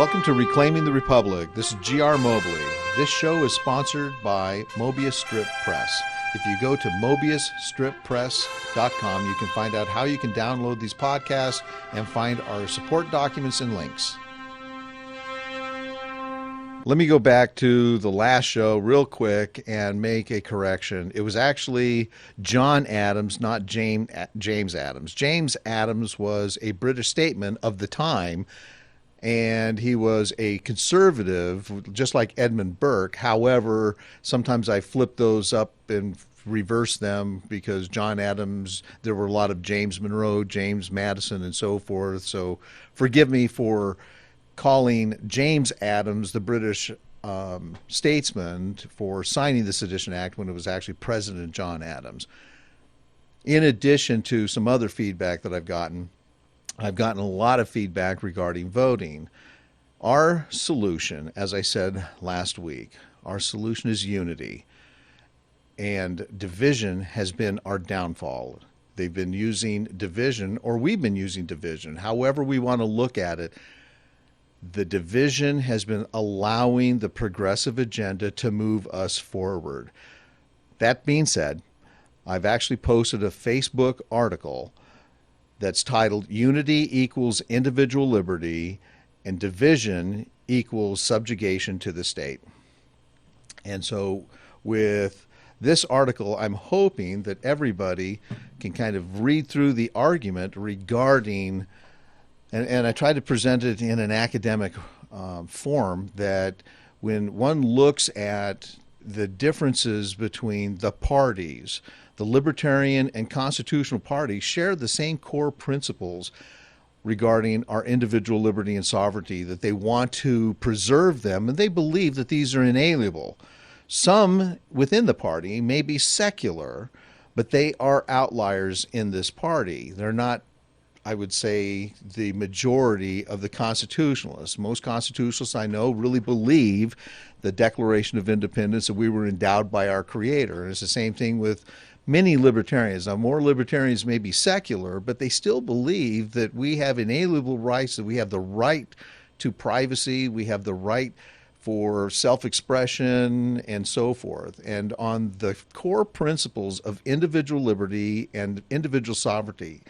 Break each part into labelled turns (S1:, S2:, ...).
S1: Welcome to Reclaiming the Republic. This is G.R. Mobley. This show is sponsored by Mobius Strip Press. If you go to mobiusstrippress.com, you can find out how you can download these podcasts and find our support documents and links. Let me go back to the last show real quick and make a correction. It was actually John Adams, not James Adams. James Adams was a British statesman of the time, and he was a conservative, just like Edmund Burke. However, sometimes I flip those up and reverse them because John Adams, there were a lot of James Monroe, James Madison, and so forth. So forgive me for calling James Adams the British statesman for signing the Sedition Act when it was actually President John Adams. In addition to some other feedback that I've gotten a lot of feedback regarding voting. Our solution, as I said last week, our solution is unity. And division has been our downfall. They've been using division, or we've been using division. However we want to look at it, the division has been allowing the progressive agenda to move us forward. That being said, I've actually posted a Facebook article that's titled Unity Equals Individual Liberty and Division Equals Subjugation to the State. And so with this article, I'm hoping that everybody can kind of read through the argument regarding, and I try to present it in an academic form, that when one looks at the differences between the parties, the Libertarian and Constitutional parties share the same core principles regarding our individual liberty and sovereignty, that they want to preserve them, and they believe that these are inalienable. Some within the party may be secular, but they are outliers in this party. They're not, I would say, the majority of the constitutionalists. Most constitutionalists I know really believe the Declaration of Independence, that we were endowed by our Creator. And it's the same thing with many libertarians. Now, more libertarians may be secular, but they still believe that we have inalienable rights, that we have the right to privacy, we have the right for self-expression, and so forth. And on the core principles of individual liberty and individual sovereignty.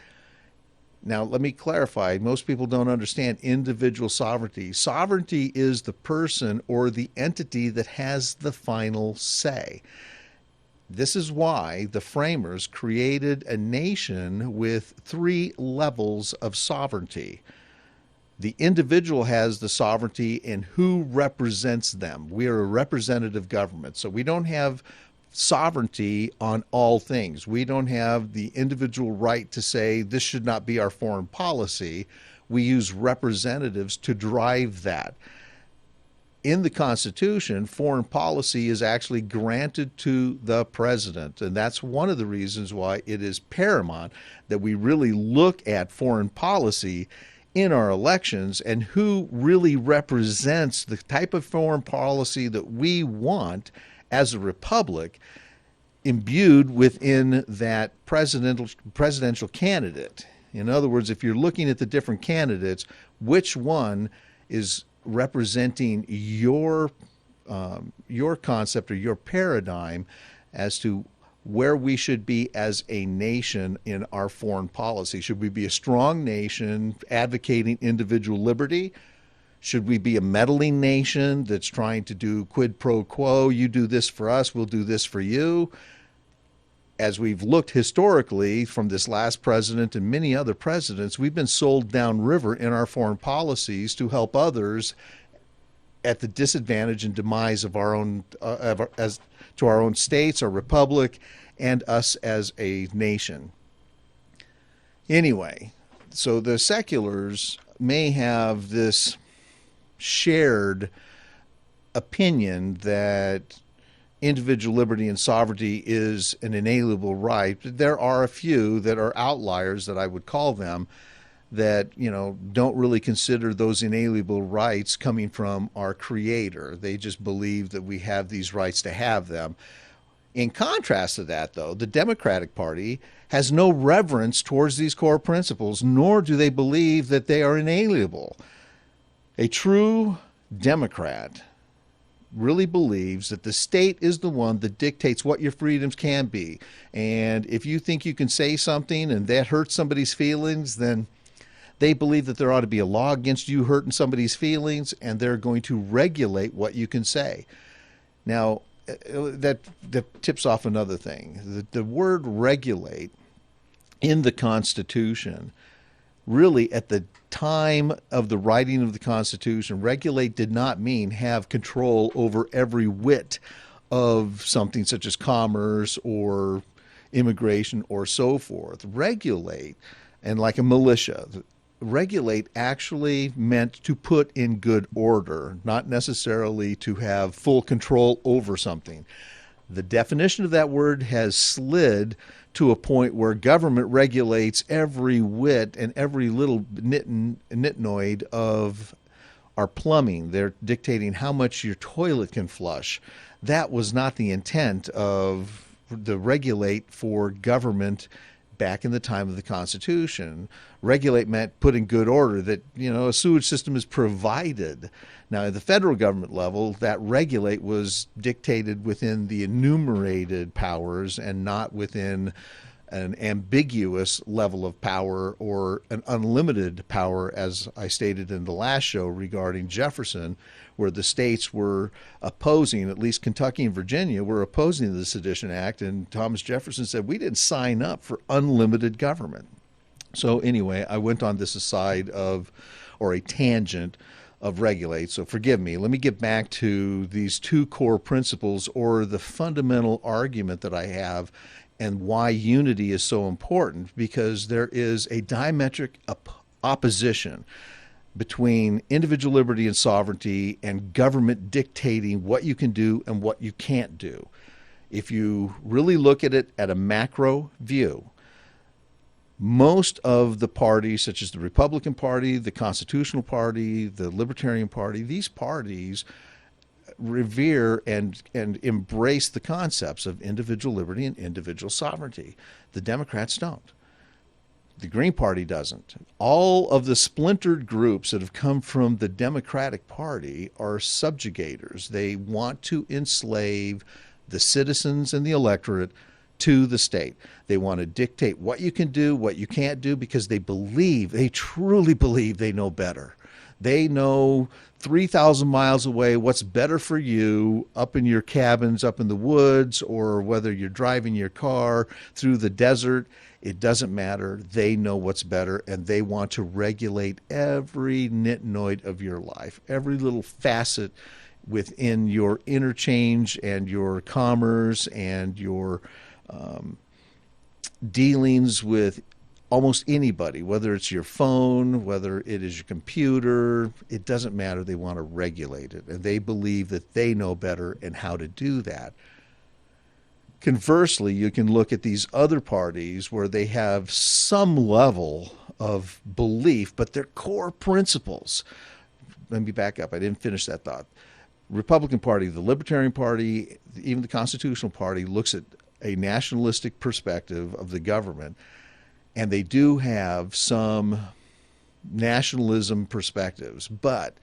S1: Now, let me clarify. Most people don't understand individual sovereignty. Sovereignty is the person or the entity that has the final say. This is why the framers created a nation with 3 levels of sovereignty. The individual has the sovereignty in who represents them. We are a representative government, so we don't have sovereignty on all things. We don't have the individual right to say this should not be our foreign policy. We use representatives to drive that. In the Constitution, foreign policy is actually granted to the president, and that's one of the reasons why it is paramount that we really look at foreign policy in our elections and who really represents the type of foreign policy that we want as a republic imbued within that presidential candidate. In other words, if you're looking at the different candidates, which one is representing your concept or your paradigm as to where we should be as a nation in our foreign policy? Should we be a strong nation advocating individual liberty? Should we be a meddling nation that's trying to do quid pro quo? You do this for us, we'll do this for you. As we've looked historically from this last president and many other presidents, we've been sold downriver in our foreign policies to help others at the disadvantage and demise of our own, as to our own states, our republic, and us as a nation. Anyway, so the seculars may have this shared opinion that individual liberty and sovereignty is an inalienable right. There are a few that are outliers, that I would call them, that, you know, don't really consider those inalienable rights coming from our Creator. They just believe that we have these rights to have them. In contrast to that, though, the Democratic Party has no reverence towards these core principles, nor do they believe that they are inalienable. A true Democrat really believes that the state is the one that dictates what your freedoms can be. And if you think you can say something and that hurts somebody's feelings, then they believe that there ought to be a law against you hurting somebody's feelings, and they're going to regulate what you can say. Now, that tips off another thing. The word regulate in the Constitution, really at the time of the writing of the Constitution, regulate did not mean have control over every whit of something such as commerce or immigration or so forth. Regulate, and like a militia, regulate actually meant to put in good order, not necessarily to have full control over something. The definition of that word has slid to a point where government regulates every whit and every little nitnoid of our plumbing. They're dictating how much your toilet can flush. That was not the intent of the regulate for government back in the time of the Constitution. Regulate meant put in good order, that, a sewage system is provided. Now, at the federal government level, that regulate was dictated within the enumerated powers and not within an ambiguous level of power or an unlimited power, as I stated in the last show regarding Jefferson, where the states were opposing, at least Kentucky and Virginia were opposing the Sedition Act, and Thomas Jefferson said, we didn't sign up for unlimited government. So anyway, I went on this aside of, or a tangent of regulate, so forgive me. Let me get back to these two core principles, or the fundamental argument that I have, and why unity is so important, because there is a diametric opposition between individual liberty and sovereignty and government dictating what you can do and what you can't do. If you really look at it at a macro view, most of the parties, such as the Republican Party, the Constitutional Party, the Libertarian Party, these parties revere and embrace the concepts of individual liberty and individual sovereignty. The Democrats don't. The Green Party doesn't. All of the splintered groups that have come from the Democratic Party are subjugators. They want to enslave the citizens and the electorate to the state. They want to dictate what you can do, what you can't do, because they truly believe they know better. They know 3,000 miles away what's better for you up in your cabins, up in the woods, or whether you're driving your car through the desert. It doesn't matter. They know what's better, and they want to regulate every nitnoid of your life, every little facet within your interchange and your commerce and your dealings with almost anybody, whether it's your phone, whether it is your computer, it doesn't matter. They want to regulate it, and they believe that they know better and how to do that. Conversely, you can look at these other parties where they have some level of belief, but their core principles. Let me back up. I didn't finish that thought. Republican Party, the Libertarian Party, even the Constitutional Party looks at a nationalistic perspective of the government, and they do have some nationalism perspectives, but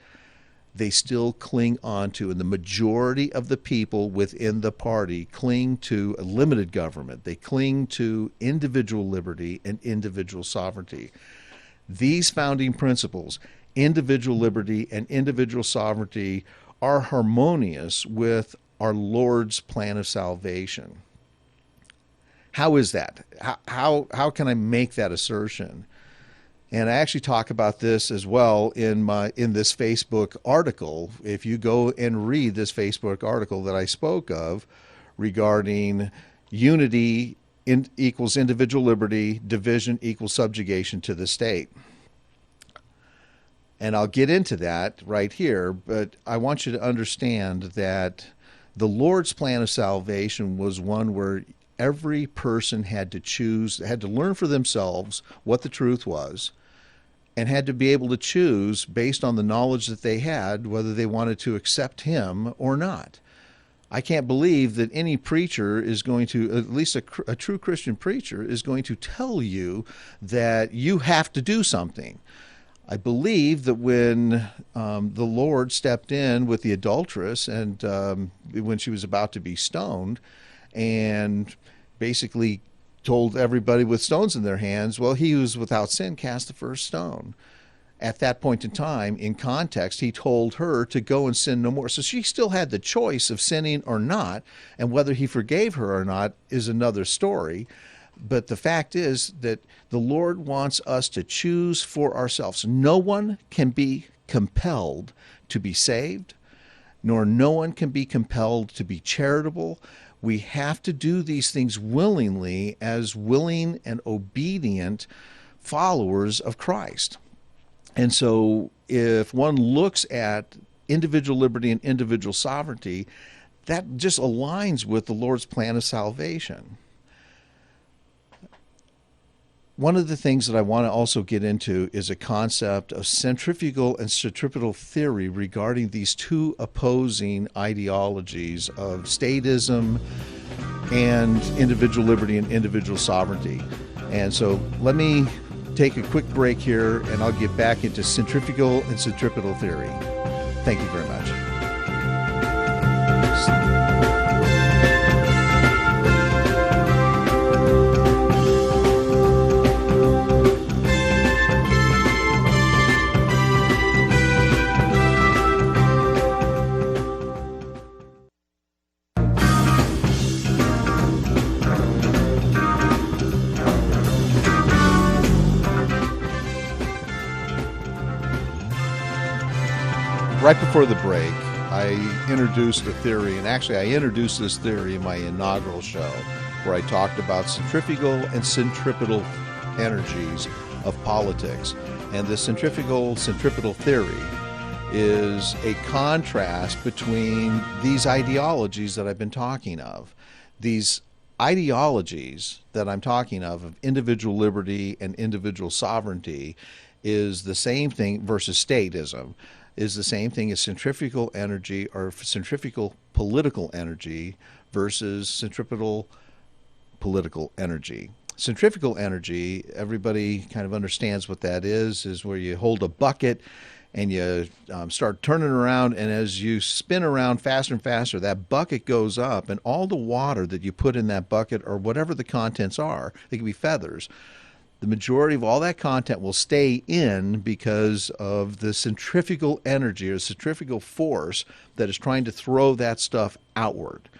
S1: they still cling on to, and the majority of the people within the party cling to a limited government. They cling to individual liberty and individual sovereignty. These founding principles, individual liberty and individual sovereignty, are harmonious with our Lord's plan of salvation. How is that? How can I make that assertion? And I actually talk about this as well in this Facebook article. If you go and read this Facebook article that I spoke of regarding unity equals individual liberty, division equals subjugation to the state. And I'll get into that right here, but I want you to understand that the Lord's plan of salvation was one where every person had to choose, had to learn for themselves what the truth was, and had to be able to choose based on the knowledge that they had whether they wanted to accept him or not. I can't believe that any preacher is going to, at least a true Christian preacher, is going to tell you that you have to do something. I believe that when the Lord stepped in with the adulteress and when she was about to be stoned and basically told everybody with stones in their hands, well, he who's without sin cast the first stone. At that point in time, in context, he told her to go and sin no more. So she still had the choice of sinning or not, and whether he forgave her or not is another story. But the fact is that the Lord wants us to choose for ourselves. No one can be compelled to be saved, nor no one can be compelled to be charitable. We have to do these things willingly as willing and obedient followers of Christ. And so if one looks at individual liberty and individual sovereignty, that just aligns with the Lord's plan of salvation. One of the things that I want to also get into is a concept of centrifugal and centripetal theory regarding these two opposing ideologies of statism and individual liberty and individual sovereignty. And so let me take a quick break here, and I'll get back into centrifugal and centripetal theory. Thank you very much. Right before the break, I introduced a theory, and actually I introduced this theory in my inaugural show, where I talked about centrifugal and centripetal energies of politics. And the centripetal theory is a contrast between these ideologies that I've been talking of. These ideologies that I'm talking of individual liberty and individual sovereignty, is the same thing versus statism, is the same thing as centrifugal energy or centrifugal political energy versus centripetal political energy. Centrifugal energy, everybody kind of understands what that is where you hold a bucket and you start turning around, and as you spin around faster and faster, that bucket goes up, and all the water that you put in that bucket, or whatever the contents are, they can be feathers, the majority of all that content will stay in because of the centrifugal energy or centrifugal force that is trying to throw that stuff outward.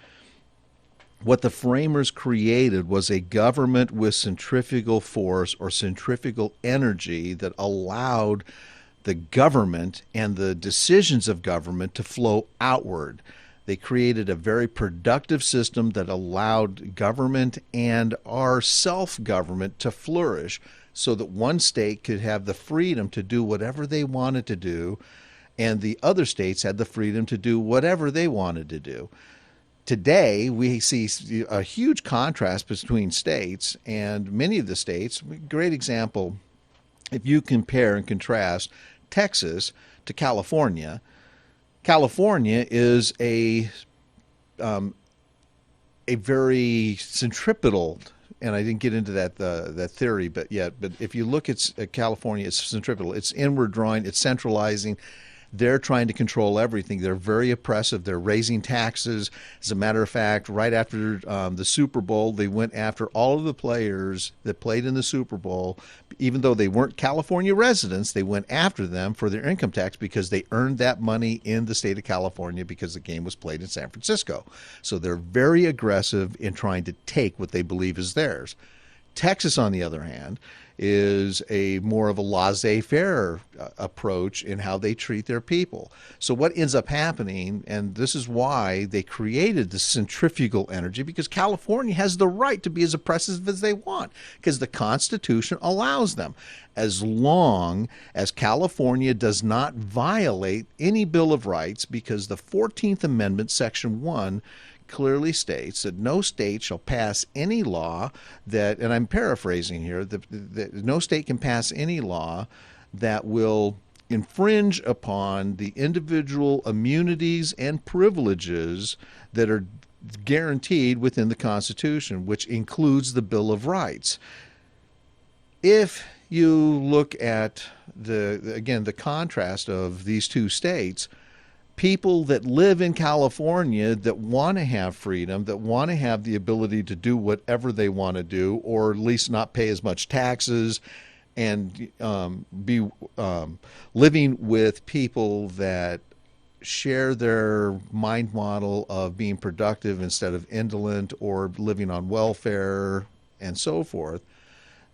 S1: What the framers created was a government with centrifugal force or centrifugal energy that allowed the government and the decisions of government to flow outward. They created a very productive system that allowed government and our self-government to flourish so that one state could have the freedom to do whatever they wanted to do, and the other states had the freedom to do whatever they wanted to do. Today, we see a huge contrast between states, and many of the states, great example, if you compare and contrast Texas to California, California is a very centripetal, and I didn't get into that theory, but if you look at California, it's centripetal. It's inward drawing. It's centralizing. They're trying to control everything. They're very oppressive. They're raising taxes. As a matter of fact, right after the Super Bowl, they went after all of the players that played in the Super Bowl. Even though they weren't California residents, they went after them for their income tax because they earned that money in the state of California because the game was played in San Francisco. So they're very aggressive in trying to take what they believe is theirs. Texas, on the other hand, is a more of a laissez-faire approach in how they treat their people. So what ends up happening, and this is why they created the centrifugal energy, because California has the right to be as oppressive as they want, because the Constitution allows them, as long as California does not violate any Bill of Rights, because the 14th Amendment, Section 1, clearly states that no state shall pass any law that, and I'm paraphrasing here, that no state can pass any law that will infringe upon the individual immunities and privileges that are guaranteed within the Constitution, which includes the Bill of Rights. If you look at the contrast of these two states, people that live in California that want to have freedom, that want to have the ability to do whatever they want to do, or at least not pay as much taxes, and be living with people that share their mind model of being productive instead of indolent or living on welfare and so forth,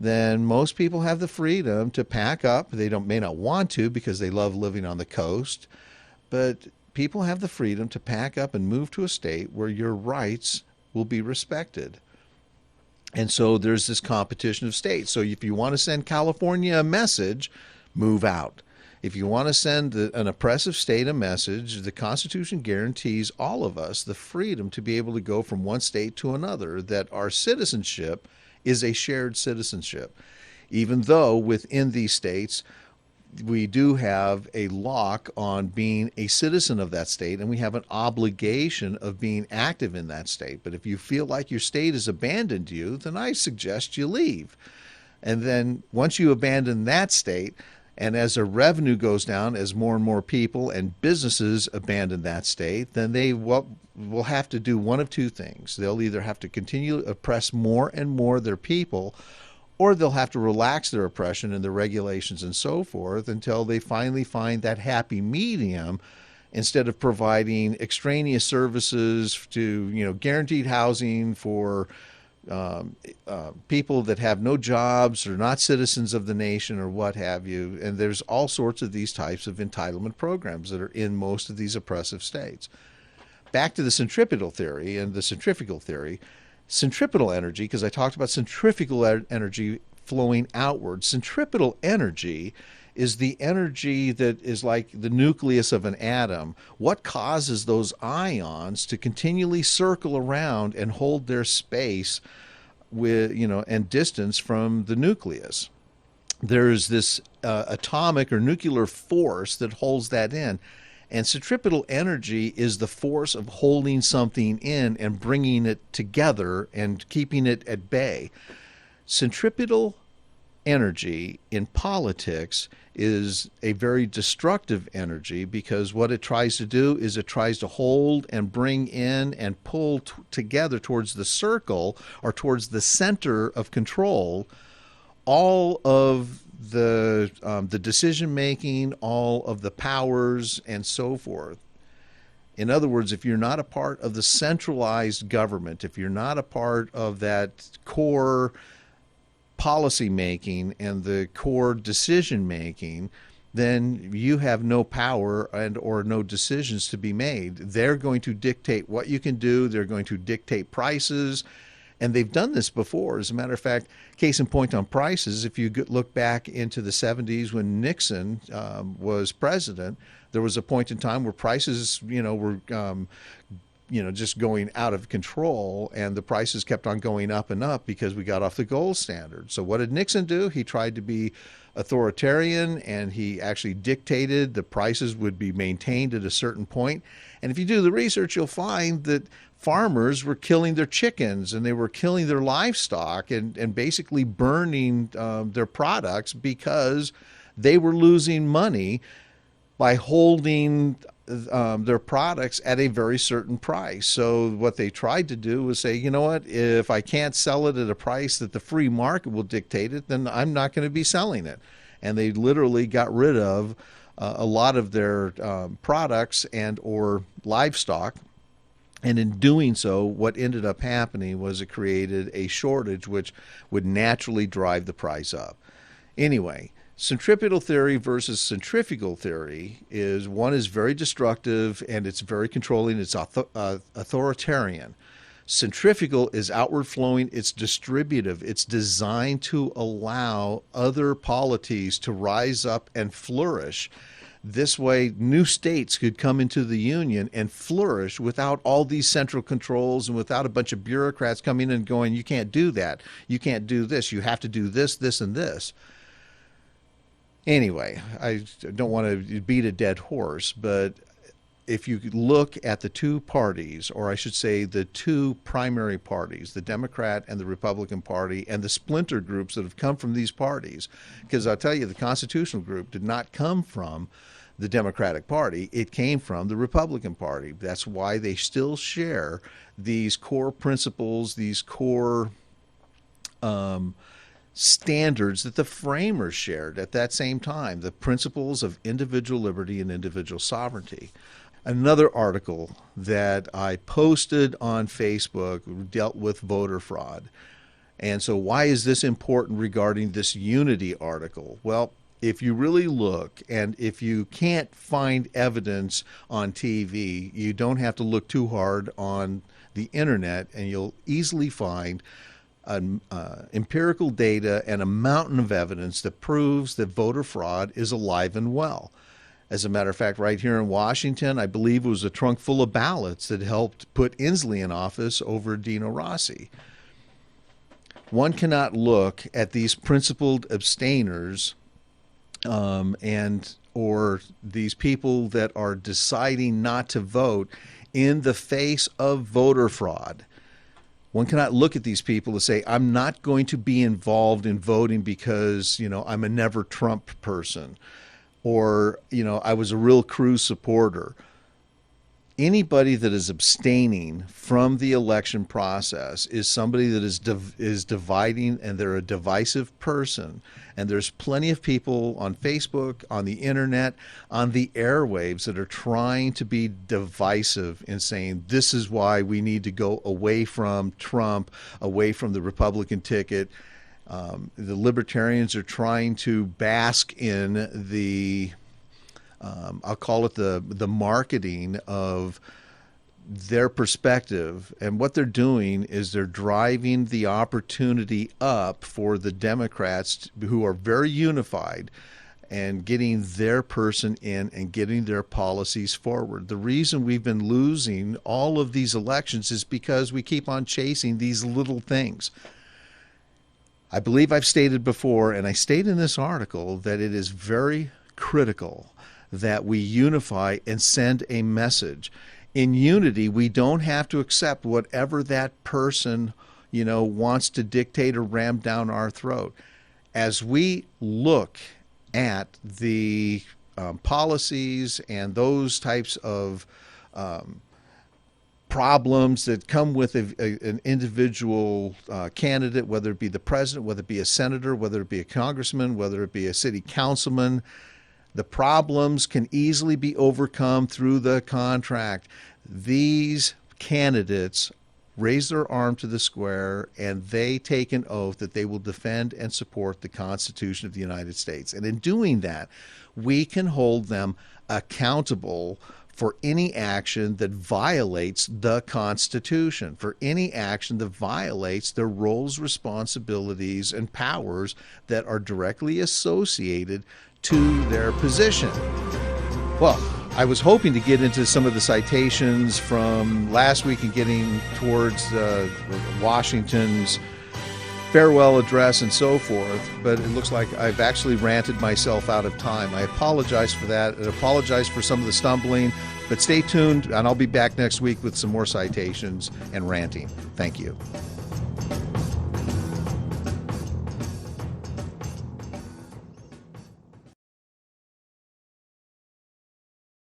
S1: then most people have the freedom to pack up. They may not want to because they love living on the coast, but people have the freedom to pack up and move to a state where your rights will be respected. And so there's this competition of states. So if you want to send California a message, move out. If you want to send an oppressive state a message, the Constitution guarantees all of us the freedom to be able to go from one state to another, that our citizenship is a shared citizenship. Even though within these states, we do have a lock on being a citizen of that state, and we have an obligation of being active in that state. But if you feel like your state has abandoned you, then I suggest you leave. And then once you abandon that state, and as the revenue goes down, as more and more people and businesses abandon that state, then they will have to do one of two things. They'll either have to continue to oppress more and more their people, or they'll have to relax their oppression and their regulations and so forth until they finally find that happy medium, instead of providing extraneous services to, guaranteed housing for people that have no jobs or not citizens of the nation or what have you. And there's all sorts of these types of entitlement programs that are in most of these oppressive states. Back to the centripetal theory and the centrifugal theory. Centripetal energy, because I talked about centrifugal energy flowing outward. Centripetal energy is the energy that is like the nucleus of an atom. What causes those ions to continually circle around and hold their space with, and distance from the nucleus? There's this atomic or nuclear force that holds that in. And centripetal energy is the force of holding something in and bringing it together and keeping it at bay. Centripetal energy in politics is a very destructive energy, because what it tries to do is it tries to hold and bring in and pull together towards the circle or towards the center of control all of the decision making, all of the powers, and so forth. In other words, if you're not a part of the centralized government, if you're not a part of that core policy making and the core decision making, then you have no power and or no decisions to be made. They're going to dictate what you can do. They're going to dictate prices. And they've done this before. As a matter of fact, case in point on prices, if you look back into the 70s when Nixon was president, there was a point in time where prices, were, just going out of control, and the prices kept on going up and up because we got off the gold standard. So what did Nixon do? He tried to be authoritarian, and he actually dictated the prices would be maintained at a certain point. And if you do the research, you'll find that farmers were killing their chickens and they were killing their livestock and basically burning their products because they were losing money by holding their products at a very certain price. So what they tried to do was say, you know what, if I can't sell it at a price that the free market will dictate it, then I'm not going to be selling it. And they literally got rid of a lot of their products and or livestock. And in doing so, what ended up happening was it created a shortage which would naturally drive the price up. Anyway, centripetal theory versus centrifugal theory is, one is very destructive and it's very controlling, it's authoritarian. Centrifugal is outward flowing, it's distributive, it's designed to allow other polities to rise up and flourish. This way, new states could come into the Union and flourish without all these central controls and without a bunch of bureaucrats coming in and going, you can't do that, you can't do this, you have to do this, this, and this. Anyway, I don't want to beat a dead horse, but if you look at the two parties, or I should say the two primary parties, the Democrat and the Republican Party, and the splinter groups that have come from these parties, because I'll tell you, the constitutional group did not come from the Democratic Party. It came from the Republican Party. That's why they still share these core principles, these core standards that the framers shared at that same time, the principles of individual liberty and individual sovereignty. Another article that I posted on Facebook dealt with voter fraud. And so why is this important regarding this unity article? Well, if you really look, and if you can't find evidence on TV, you don't have to look too hard on the internet, and you'll easily find empirical data and a mountain of evidence that proves that voter fraud is alive and well. As a matter of fact, right here in Washington, I believe it was a trunk full of ballots that helped put Inslee in office over Dino Rossi. One cannot look at these principled abstainers or these people that are deciding not to vote in the face of voter fraud. One cannot look at these people and say, I'm not going to be involved in voting because, I'm a never Trump person, or, I was a real Cruz supporter. Anybody that is abstaining from the election process is somebody that is dividing, and they're a divisive person. And there's plenty of people on Facebook, on the internet, on the airwaves that are trying to be divisive in saying this is why we need to go away from Trump, away from the Republican ticket. The libertarians are trying to bask in the I'll call it the marketing of their perspective. And what they're doing is they're driving the opportunity up for the Democrats, who are very unified, and getting their person in and getting their policies forward. The reason we've been losing all of these elections is because we keep on chasing these little things. I believe I've stated before, and I state in this article, that it is very critical that we unify and send a message. In unity, we don't have to accept whatever that person, wants to dictate or ram down our throat. As we look at the policies and those types of problems that come with an individual candidate, whether it be the president, whether it be a senator, whether it be a congressman, whether it be a city councilman, the problems can easily be overcome through the contract. These candidates raise their arm to the square, and they take an oath that they will defend and support the Constitution of the United States. And in doing that, we can hold them accountable for any action that violates the Constitution, for any action that violates their roles, responsibilities, and powers that are directly associated to their position. Well, I was hoping to get into some of the citations from last week and getting towards Washington's farewell address and so forth, but it looks like I've actually ranted myself out of time. I apologize for that, and apologize for some of the stumbling, but stay tuned, and I'll be back next week with some more citations and ranting. Thank you.